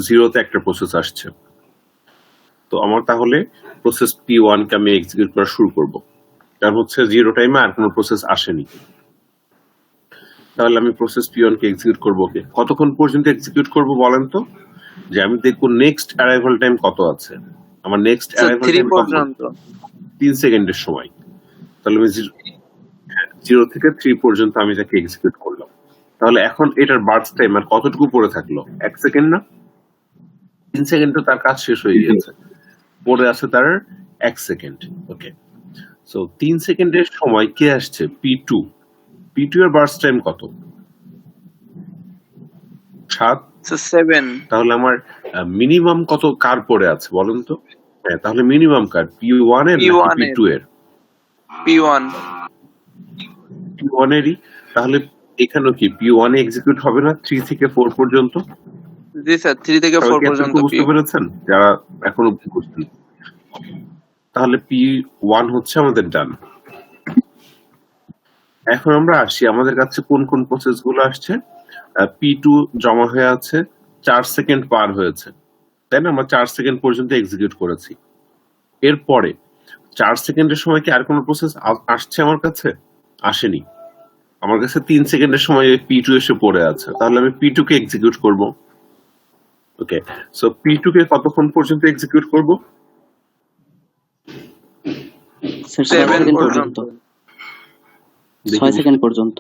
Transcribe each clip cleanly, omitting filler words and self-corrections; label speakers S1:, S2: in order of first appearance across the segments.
S1: জিরোতে একটা প্রসেস আসছে। তো আমার তাহলে প্রসেস P1 কে আমি এক্সিকিউট করা শুরু করব, কারণ হচ্ছে জিরো টাইমে আর কোনো প্রসেস আসেনি। তাহলে আমি প্রসেস P1 কে এক্সিকিউট করবো। ওকে, কতক্ষণ পর্যন্ত এক্সিকিউট করব বলেন তো? যে আমি দেখবো নেক্সট অ্যারাইভাল টাইম কত আছে। আমার নেক্সট অ্যারাইভাল টাইম পর্যন্ত 3 সেকেন্ডের সময়। তাহলে আমি 0 থেকে 3 পর্যন্ত আমি তাকে এক্সিকিউট করলাম। তাহলে এখন এটার বার্থ টাইম আর কতটুকু পড়ে থাকলো? 1 সেকেন্ড না? 3 সেকেন্ড তো তার কাজ শেষ হয়ে গেছে, পড়ে আছে তার 1 সেকেন্ড। ওকে, সো 3 সেকেন্ডের সময় কে আসছে? P2। P2 এর বার্থ টাইম কত? 7। তাহলে আমার মিনিমাম কত কার পড়ে আছে বলেন তো? হ্যাঁ, তাহলে মিনিমাম কার P1 এর নাকি P2 এর? P1 এরই। তাহলে এখানেও কি P1 এ এক্সিকিউট হবে না 3 থেকে 4 পর্যন্ত?
S2: জি স্যার, 3 থেকে 4 পর্যন্ত
S1: বুঝতে পেরেছেন যারা এখনো বুঝছেন? তাহলে P1 হচ্ছে আমাদের ডান। এখন আমরা আসি আমাদের কাছে কোন কোন প্রসেস গুলো আসছে। P2 জমা হয়ে আছে, 4 সেকেন্ড পার হয়েছে, তাই না? আমরা 4 সেকেন্ড পর্যন্ত এক্সিকিউট করেছি। এরপরে 4 সেকেন্ডের সময় কি আর কোনো প্রসেস আসছে আমার কাছে? আসেনি। আমার কাছে 3 সেকেন্ডের সময় P2 এসে পড়ে আছে, তাহলে আমি P2 কে এক্সিকিউট করব। ওকে, সো P2 কে কতক্ষণ পর্যন্ত এক্সিকিউট করব?
S3: 7 পর্যন্ত। 6 সেকেন্ড পর্যন্ত।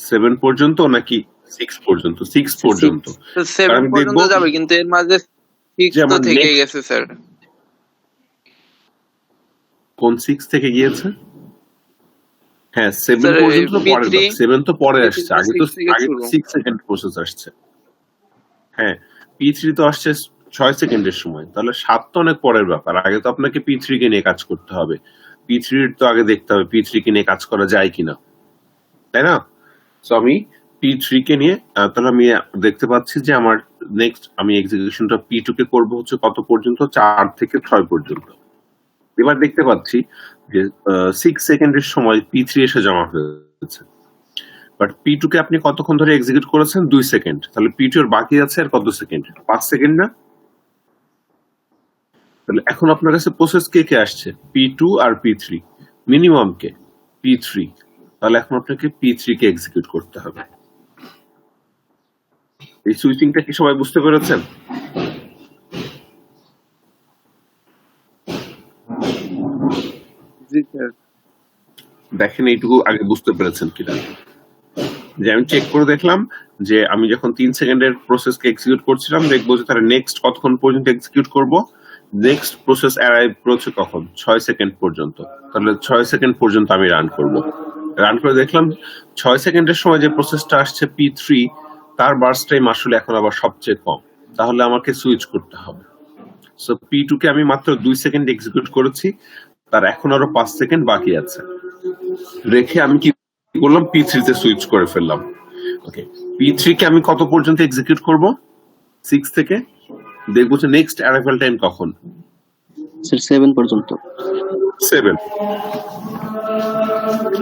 S1: 7 পর্যন্ত নাকি 6 পর্যন্ত? 6 পর্যন্ত।
S2: 7 পর্যন্ত যাবে, কিন্তু এর মাঝে 6 তো থেকে গেছে স্যার।
S1: কোন 6 থেকে গিয়েছে? হ্যাঁ, 7 পর্যন্ত পরে, 7 তো পরে আসছে, আগে তো 6 সেকেন্ড প্রসেস আসছে। হ্যাঁ, P3 তো আসছে 6 সেকেন্ডের সময়, তাহলে 7 তো অনেক পরের ব্যাপার। আগে তো আপনাকে P3 কে নিয়ে কাজ করতে হবে। P3 তো আগে দেখতে হবে P3 কে নিয়ে কাজ করা যায় কিনা, তাই না? সো আমি P3 কে নিয়ে, তাহলে আমি দেখতে পাচ্ছি যে আমার নেক্সট আমি এক্সিকিউশনটা P2 কে করব হচ্ছে কত পর্যন্ত? 4 থেকে 6 পর্যন্ত। এবার দেখতে পাচ্ছি যে 6 সেকেন্ডের সময় P3 এসে জমা হয়েছে, বাট P2 কে আপনি কতক্ষণ ধরে এক্সিকিউট করেছেন? 2 সেকেন্ড। তাহলে P2 এর বাকি আছে আর কত সেকেন্ড? 5 সেকেন্ড না? তাহলে এখন আপনার কাছে প্রসেস কে কে আসছে? P2 আর P3। মিনিমাম কে? P3। তাহলে এখন আপনাকে P3 কে এক্সিকিউট করতে হবে। এই সুইচিংটা কি সবাই বুঝতে পেরেছেন?
S2: জি স্যার।
S1: দেখেন এইটুকু আগে বুঝতে পেরেছেন কিনা। যে আমি চেক করে দেখলাম যে আমি যখন 3 সেকেন্ডের প্রসেসকে এক্সিকিউট করছিলাম, দেখবো যে তারা নেক্সট কতক্ষণ পর্যন্ত এক্সিকিউট করব। নেক্সট প্রসেস অ্যারাইভ করেছে কখন? 6 সেকেন্ড পর্যন্ত। তাহলে 6 সেকেন্ড পর্যন্ত আমি রান করব। রান করে দেখলাম 6 সেকেন্ডের সময় যে প্রসেসটা আসছে P3, তার বার্স্ট টাইম আসলে এখন আবার সবচেয়ে কম। তাহলে আমাকে সুইচ করতে হবে। সো P2 কে আমি মাত্র 2 সেকেন্ড এক্সিকিউট করেছি, তার এখন আরো 5 সেকেন্ড বাকি আছে। রেখে আমি কি করলাম? P3 তে সুইচ করে ফেললাম। ওকে, P3 কে আমি কত পর্যন্ত এক্সিকিউট করব? 6 থেকে। দেখবো যে নেক্সট অ্যারাইভাল টাইম কখন?
S3: স্যার 7 পর্যন্ত।
S1: 7।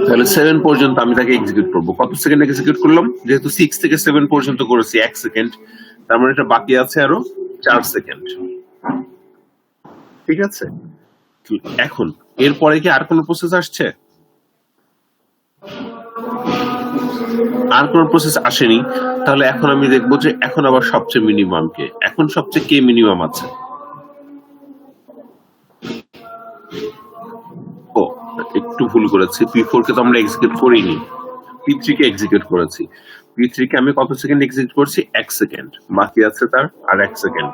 S1: তাহলে 7 পর্যন্ত আমি তাকে এক্সিকিউট করব। কত সেকেন্ড এক্সিকিউট করলাম? যেহেতু 6 থেকে 7 পর্যন্ত করেছি 1 সেকেন্ড, তার মানে এটা বাকি আছে আরো 4 সেকেন্ড। ঠিক আছে, এখন এরপরে কি আর কোনো প্রসেস আসছে? আর কোন প্রসেস আসেনি। তাহলে এখন আমি দেখবো যে এখন আবার সবচেয়ে মিনিমাম কে? এখন সবচেয়ে কে মিনিমাম আছে? ও, একটু ভুল করেছি, P4 কে তো আমরা এক্সিকিউট করিনি, P3 কে এক্সিকিউট করেছি। P3 কে আমি কত সেকেন্ড এক্সিকিউট করছি? 1 সেকেন্ড। বাকি আছে তার আর 1 সেকেন্ড।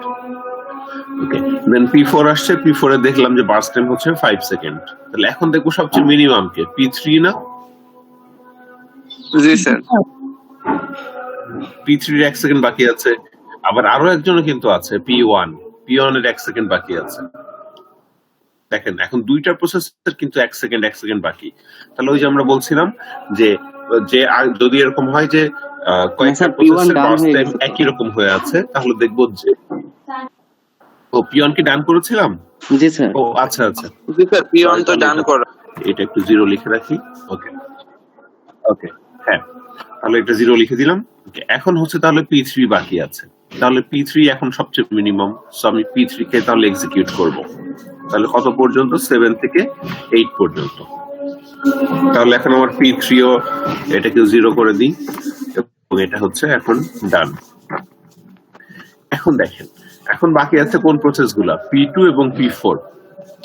S1: ওকে, দেন P4 আসছে, P4 এ দেখলাম যে বার্স্ট টাইম হচ্ছে 5 সেকেন্ড। তাহলে এখন দেখবো সবচেয়ে মিনিমাম কে? P3 না?
S2: জি স্যার।
S1: P3 এর 1 সেকেন্ড বাকি আছে। আবার আরো একজনও কিন্তু আছে, P1 এর 1 সেকেন্ড বাকি আছে। দেখেন এখন দুইটা প্রসেসের কিন্তু 1 সেকেন্ড বাকি। তাহলে ওই যে আমরা বলছিলাম যে যদি এরকম হয় যে কয়েকটা প্রসেসের বার্স্ট টাইম একই রকম হয়ে আছে, তাহলে দেখবো যে P1 কি ডান করেছিলাম?
S3: জি স্যার।
S1: ও আচ্ছা আচ্ছা,
S2: জি স্যার, P1 তো ডান করা।
S1: এটা একটু 0 লিখে রাখি। ওকে ওকে, হ্যাঁ, তাহলে এটা 0 লিখে দিলাম। ওকে, এখন হচ্ছে তাহলে P3 বাকি আছে। তাহলে P3 এখন সবচেয়ে মিনিমাম, সো আমি P3 কে তাহলে এক্সিকিউট করব। তাহলে কত পর্যন্ত? 7 থেকে 8 পর্যন্ত। তাহলে এখন আমার P3 ও এটাকে 0 করে দিই এবং এটা হচ্ছে এখন ডান। এখন দেখেন, এখন বাকি আছে কোন প্রসেসগুলা? P2 এবং P4।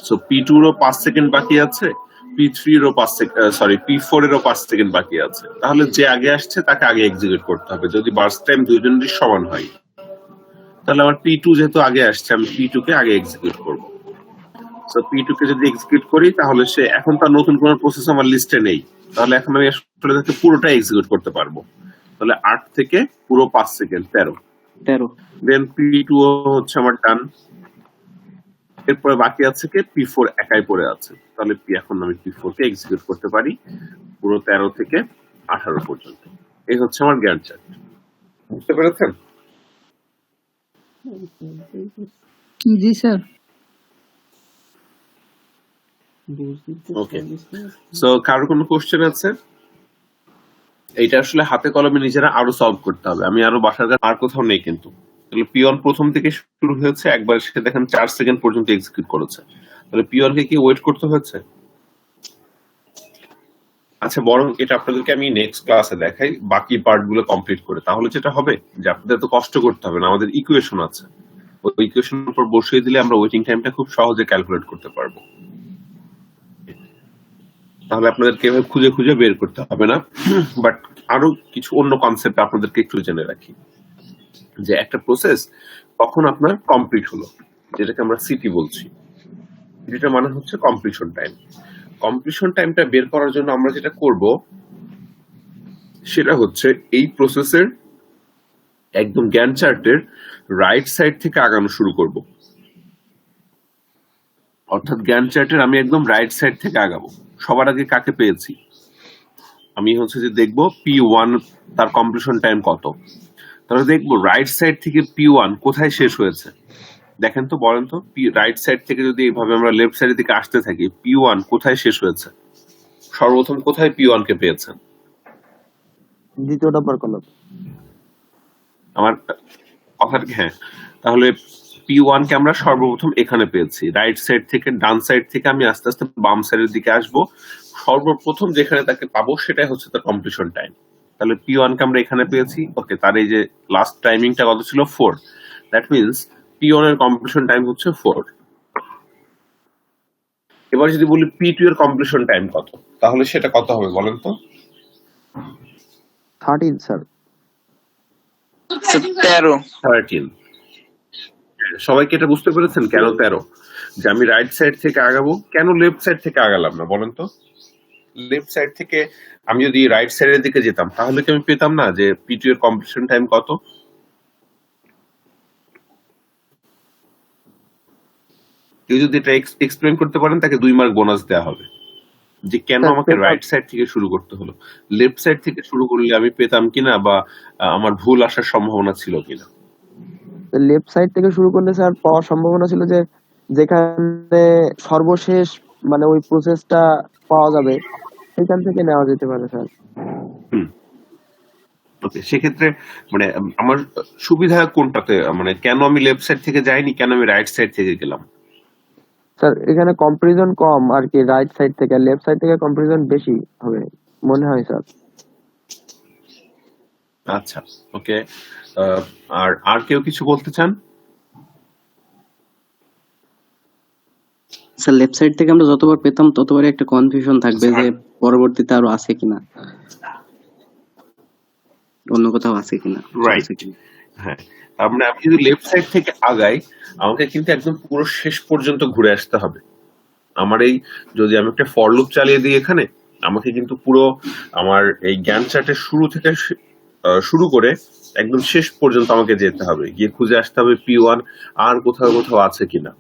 S1: সো P2 এরও 5 সেকেন্ড বাকি আছে, P3 এরও 5 সেকেন্ড, সরি P4 এরও 5 সেকেন্ড বাকি আছে। তাহলে যে আগে আসছে তাকে আগে এক্সিকিউট করতে হবে যদি বার্স্ট টাইম দুইজনেরই সমান হয়। তাহলে আমার P2 যেহেতু আগে আসছে, আমি P2 কে আগে এক্সিকিউট করব। সো P2 কে যদি এক্সিকিউট করি তাহলে সে এখন তার নতুন কোনো প্রসেস আমার লিস্টে নেই, তাহলে এখন আমি আসলে তাকে পুরোটা এক্সিকিউট করতে পারবো। তাহলে 8 থেকে পুরো 5 সেকেন্ড 13। দেন P2 হচ্ছে আমার ডান। এরপরে বাকি আছে কে? P4 একাই পড়ে আছে। তাহলে এখন আমি P4 কে এক্সিকিউট করতে পারি পুরো 13 থেকে 18 পর্যন্ত। এই হচ্ছে আমার গ্যান্ট চার্ট। বুঝতে পেরেছেন?
S4: জি স্যার।
S1: ওকে, সো কারো কোনো কোশ্চেন আছে? এইটা আসলে হাতে কলমে নিজেরা আরো সলভ করতে হবে, আমি আরো বাসার আর কোথাও নেই কিন্তু। তাহলে P1 প্রথম থেকে শুরু হয়েছে, একবার সে দেখেন 4 সেকেন্ড পর্যন্ত এক্সিকিউট করেছে। তাহলে P1 কে কি ওয়েট করতে হয়েছে? আচ্ছা, বরং এটা আপনাদেরকে আমি নেক্সট ক্লাসে দেখাই বাকি পার্ট গুলো কমপ্লিট করে। তাহলে যেটা হবে যে আপনাদের তো কষ্ট করতে হবে না, আমাদের ইকুয়েশন আছে, ওই ইকুয়েশনের উপর বসিয়ে দিলে আমরা ওয়েটিং টাইমটা খুব সহজে ক্যালকুলেট করতে পারবো। তাহলে আপনাদেরকে এভাবে খুঁজে খুঁজে বের করতে হবে না। বাট আরো কিছু অন্য কনসেপ্ট আপনাদেরকে একটু জেনে রাখি, যে একটা প্রসেস কখন আপনার কমপ্লিট হলো, যেটাকে আমরা সিটি বলছি। যেটা মানে হচ্ছে কমপ্লিশন টাইম। কমপ্লিশন টাইমটা বের করার জন্য আমরা যেটা করব সেটা হচ্ছে এই প্রসেসের একদম গ্যান্ট চার্টের রাইট সাইড থেকে আগানো শুরু করব। অর্থাৎ গ্যান্ট চার্টের আমি একদম রাইট সাইড থেকে আগাবো। সবার আগে কাকে পেয়েছি? আমি হচ্ছে যে দেখবো P1 তার কমপ্লিশন টাইম কত। তাহলে দেখবো রাইট সাইড থেকে P1 কোথায় শেষ হয়েছে। দেখেন তো, বলেন তো, রাইট সাইড থেকে যদি এইভাবে আমরা লেফট সাইডের দিকে আসতে থাকি, P1 কোথায় শেষ হয়েছে? সর্বপ্রথম কোথায় P1 কে পেয়েছেন?
S5: দ্বিতীয় নাম্বার কলাম।
S1: আমার কথাটা কি? হ্যাঁ, তাহলে P1 কে আমরা সর্বপ্রথম এখানে পেয়েছি। রাইট সাইড থেকে ডান সাইড থেকে আমি আস্তে আস্তে বাম সাইডের দিকে আসবো, সর্বপ্রথম যেখানে তাকে পাবো সেটাই হচ্ছে তার কমপ্লিশন টাইম। তাহলে P1 কে আমরা এখানে পেয়েছি। ওকে, তার এই যে লাস্ট টাইমিংটা কত ছিল? 4। দ্যাট মিনস P1 এর কমপ্লিশন টাইম হচ্ছে 4। এবার যদি বলি P2 এর কমপ্লিশন টাইম কত, তাহলে সেটা কত হবে বলেন তো?
S5: 13 স্যার।
S2: 13।
S1: সবাইকে এটা বুঝতে পেরেছেন কেন 13? যে আমি রাইট সাইড থেকে আগাবো, কেন লেফট সাইড থেকে আগালাম না বলেন তো? লেফট সাইড থেকে আমি যদি রাইট সাইডের দিকে যেতাম তাহলে কি আমি পেতাম না যে P2 এর কমপ্লিশন টাইম কত? কেউ যদি এটা এক্সপ্লেন করতে পারেন তাকে 2 মার্ক বোনাস দেওয়া হবে, যে কেন আমাকে রাইট সাইড থেকে শুরু করতে হলো। লেফট সাইড থেকে শুরু করলে আমি পেতাম কিনা, বা আমার ভুল আসার সম্ভাবনা ছিল কিনা।
S5: লেফট সাইড থেকে শুরু করলে স্যার পাওয়ার সম্ভাবনা ছিল যে যেখানে সর্বশেষ মানে ওই প্রসেসটা পাওয়া যাবে সেখান থেকে নেওয়া যেতে পারে স্যার।
S1: ওকে, সেক্ষেত্রে মানে আমার সুবিধা কোনটাতে, মানে কেন আমি লেফট সাইড থেকে যাইনি, কেন আমি রাইট সাইড থেকে গেলাম?
S5: স্যার এখানে কম্পারিজন কম আর কি, রাইট সাইড থেকে লেফট সাইড থেকে কম্পারিজন বেশি হবে মনে হয় স্যার।
S1: আচ্ছা, ওকে। আর কেউ কিছু বলতে চান?
S3: স্যার লেফট সাইড থেকে আমরা যতবার পেতাম ততবারই একটা কনফিউশন থাকবে যে পরবর্তীতে আরো আছে কিনা, অন্য কোথাও আছে কিনা।
S1: রাইট, হ্যাঁ। আমরা আমি যদি লেফট সাইড থেকে আগাই, আমাকে কিন্তু একদম পুরো শেষ পর্যন্ত ঘুরে আসতে হবে। আমার এই যদি আমি একটা ফর লুপ চালিয়ে দিই এখানে, আমাকে কিন্তু পুরো আমার এই গ্যান্ট চার্টের শুরু থেকে শুরু করে একদম শেষ পর্যন্ত আমাকে যেতে হবে, গিয়ে খুঁজে আসতে হবে P1 আর কোথাও কোথাও আছে কিনা।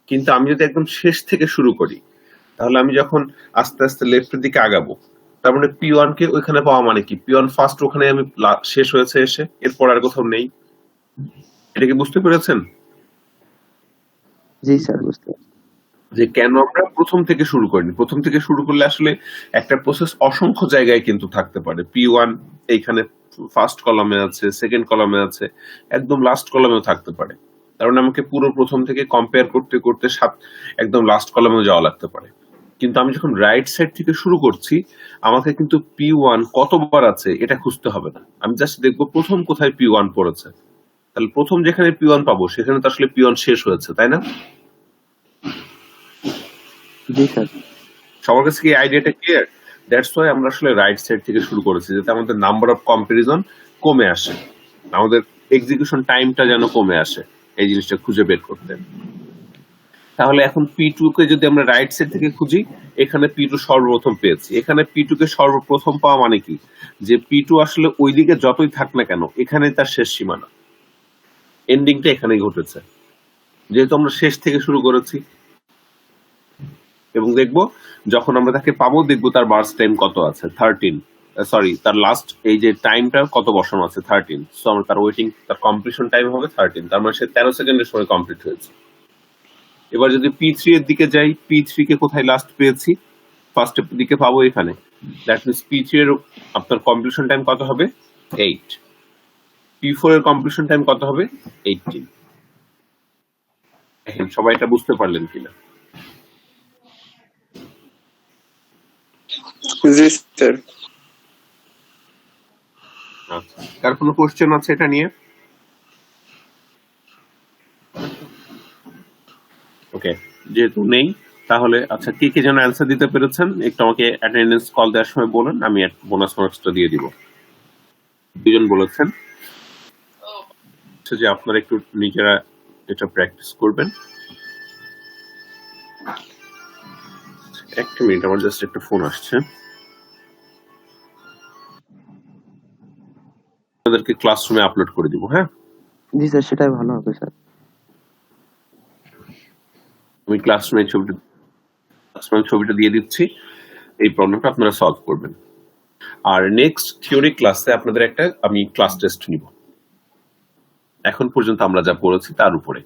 S1: কিন্তু আমি যদি একদম শেষ থেকে শুরু করি, তাহলে আমি যখন আস্তে আস্তে লেফটের দিকে আগাবো, তার মানে P1 কে ওইখানে পাওয়া মানে কি, P1 ফার্স্ট ওখানে আমি শেষ হয়েছে এসে, এরপর আর কোথাও নেই। এটা কি বুঝতে পেরেছেন?
S5: জি স্যার বুঝতে।
S1: যে কেন আমরা প্রথম থেকে শুরু করিনি। প্রথম থেকে শুরু করলে আসলে একটা প্রসেস অসংখ্য জায়গায় কিন্তু থাকতে পারে। P1 এইখানে ফার্স্ট কলামে আছে, সেকেন্ড কলামে আছে, একদম লাস্ট কলামেও থাকতে পারে। কারণ আমাকে পুরো প্রথম থেকে কম্পেয়ার করতে করতে একদম লাস্ট কলামেও যাওয়া লাগতে পারে। কিন্তু আমি যখন রাইট সাইড থেকে শুরু করছি, আমাকে কিন্তু P1 কতবার আছে এটা খুঁজতে হবে না। আমি জাস্ট দেখবো প্রথম কোথায় P1 পড়েছে। তাহলে প্রথম যেখানে P1 পাবো সেখানে তো আসলে P1 শেষ হয়েছে, তাই না?
S5: জি স্যার।
S1: সবার কাছে কি আইডিয়াটা ক্লিয়ার? দ্যাটস ওয়াই আমরা আসলে রাইট সাইড থেকে শুরু করেছি, যাতে আমাদের নাম্বার অফ কম্পারিজন কমে আসে, আমাদের এক্সিকিউশন টাইমটা যেন কমে আসে এই জিনিসটা খুঁজে বের করতে। তাহলে এখন P2 কে যদি আমরা রাইট সাইড থেকে খুঁজি, এখানে P2 সর্বপ্রথম পেয়েছি। এখানে P2 কে সর্বপ্রথম পাওয়া মানে কি, যে P2 আসলে ওইদিকে যতই থাক না কেন এখানে তার শেষ সীমানা, এন্ডিংটা এখানেই ঘটেছে, যেহেতু আমরা শেষ থেকে শুরু করেছি। এবং দেখবো যখন আমরা তাকে পাবো, দেখবো তার বার্স টাইম কত আছে, 13, সরি তার লাস্ট এই যে টাইমটা কত বসানো আছে, 13। সো আমরা তার ওয়েটিং, তার কমপ্লিশন টাইম হবে 13, তার মানে সে 13 সেকেন্ডের সময় কমপ্লিট হয়েছে। এবার যদি P3 এর দিকে যাই, P3 কে কোথায় লাস্ট পেয়েছি, ফার্স্ট এর দিকে পাবো এখানে। দ্যাট মিন্স P3 এর আপনার কমপ্লিশন টাইম কত হবে, 8। P4 এর কমপ্লিশন টাইম কত হবে, 18। এখন সবাই এটা বুঝতে পারলেন কিনা?
S2: জি স্যার।
S1: আচ্ছা, কার কোনো কোশ্চেন আছে এটা নিয়ে? ওকে, যেহেতু নেই তাহলে আচ্ছা, কে কে যেন অ্যান্সার দিতে পেরেছেন একটু আমাকে অ্যাটেন্ডেন্স কল দেওয়ার সময় বলেন, আমি বোনাস মার্কসটা দিয়ে দিব। দুজন বলেছেন। আচ্ছা, যে আপনারা একটু নিজেরা এটা প্র্যাকটিস করবেন। একটা মিনিট, আমার জাস্ট একটা ফোন আসছে। আপনাদেরকে ক্লাসরুমে আপলোড করে দিব। হ্যাঁ
S5: জি স্যার, সেটাই ভালো হবে স্যার।
S1: আমি ক্লাসরুমে ছবিটা দিয়ে দিচ্ছি, এই প্রবলেমটা আপনারা সলভ করবেন। আর নেক্সট থিওরি ক্লাসে আপনাদের একটা আমি ক্লাস টেস্ট নিব, এখন পর্যন্ত আমরা যা পড়েছি তার উপরে।